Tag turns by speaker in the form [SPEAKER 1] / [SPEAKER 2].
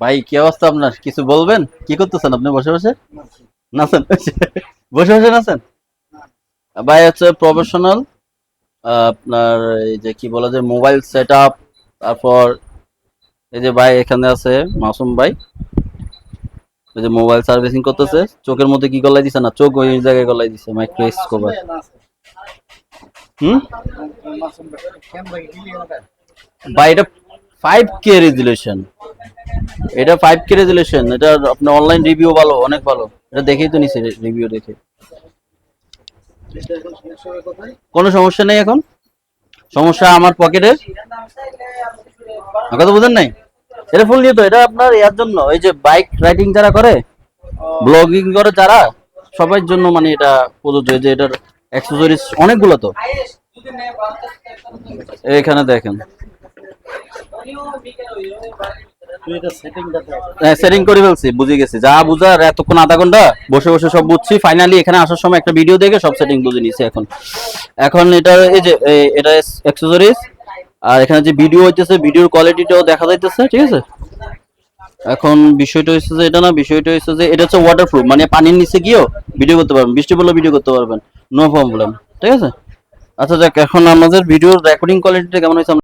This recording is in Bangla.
[SPEAKER 1] ভাই কি অবস্থা আপনার? কিছু বলবেন? কি করতেছেন আপনি বসে বসে? নাচেন? বসে বসে নাচেন? ভাই হচ্ছে প্রফেশনাল আপনার এই যে কি বলা যায় মোবাইল সেট আপ, তারপর এই যে ভাই এখানে আছে মাসুম ভাই, ওই যে মোবাইল সার্ভিসিং করতেছে। চোখের মধ্যে কি গলায় দিছে না, চোখ ওই জায়গায় গলায় দিছে মাইক্রো এক্সকোভার। হুম। ভাই এটা 5K রেজুলেশন, এটা 5K রেজুলেশন, এটা আপনার অনলাইন রিভিউ ভালো, অনেক ভালো। এটা দেখেই তো নিছে, রিভিউ দেখে। কোনো সমস্যা নেই এখন। সমস্যা আমার পকেটে। কথা বুঝেন নাই? এটা ফুল নিয়ে তো, এটা আপনার ইয়ার জন্য, এই যে বাইক রাইডিং যারা করে, ব্লগিং করে যারা, সবার জন্য মানে এটা প্রযোজ্য। এই যে এটার অ্যাক্সেসরিজ অনেকগুলো তো, এখানে দেখেন। হ্যাঁ, সেটিং করে ফেলছি, বুঝে গেছি। যা বুঝার এতক্ষণ আধা ঘন্টা বসে বসে সব বুঝছি। ফাইনালি এখানে আসার সময় একটা ভিডিও দেখে সব সেটিং বুঝে নিয়েছি এখন। এখন এটা এই যে এটা অ্যাক্সেসরিজ, আর এখানে যে ভিডিও হইতেছে, ভিডিওর কোয়ালিটিটাও দেখা যাইতেছে, ঠিক আছে। এখন বিষয়টা হচ্ছে যে এটা না, বিষয়টা হচ্ছে যে এটা হচ্ছে ওয়াটারপ্রুফ, মানে পানির নিচে গিয়েও ভিডিও করতে পারবেন, বৃষ্টি পড়লেও ভিডিও করতে পারবেন, নো প্রবলেম, ঠিক আছে। আচ্ছা যাক, এখন আমাদের ভিডিওর রেকর্ডিং কোয়ালিটিটা কেমন হয়েছে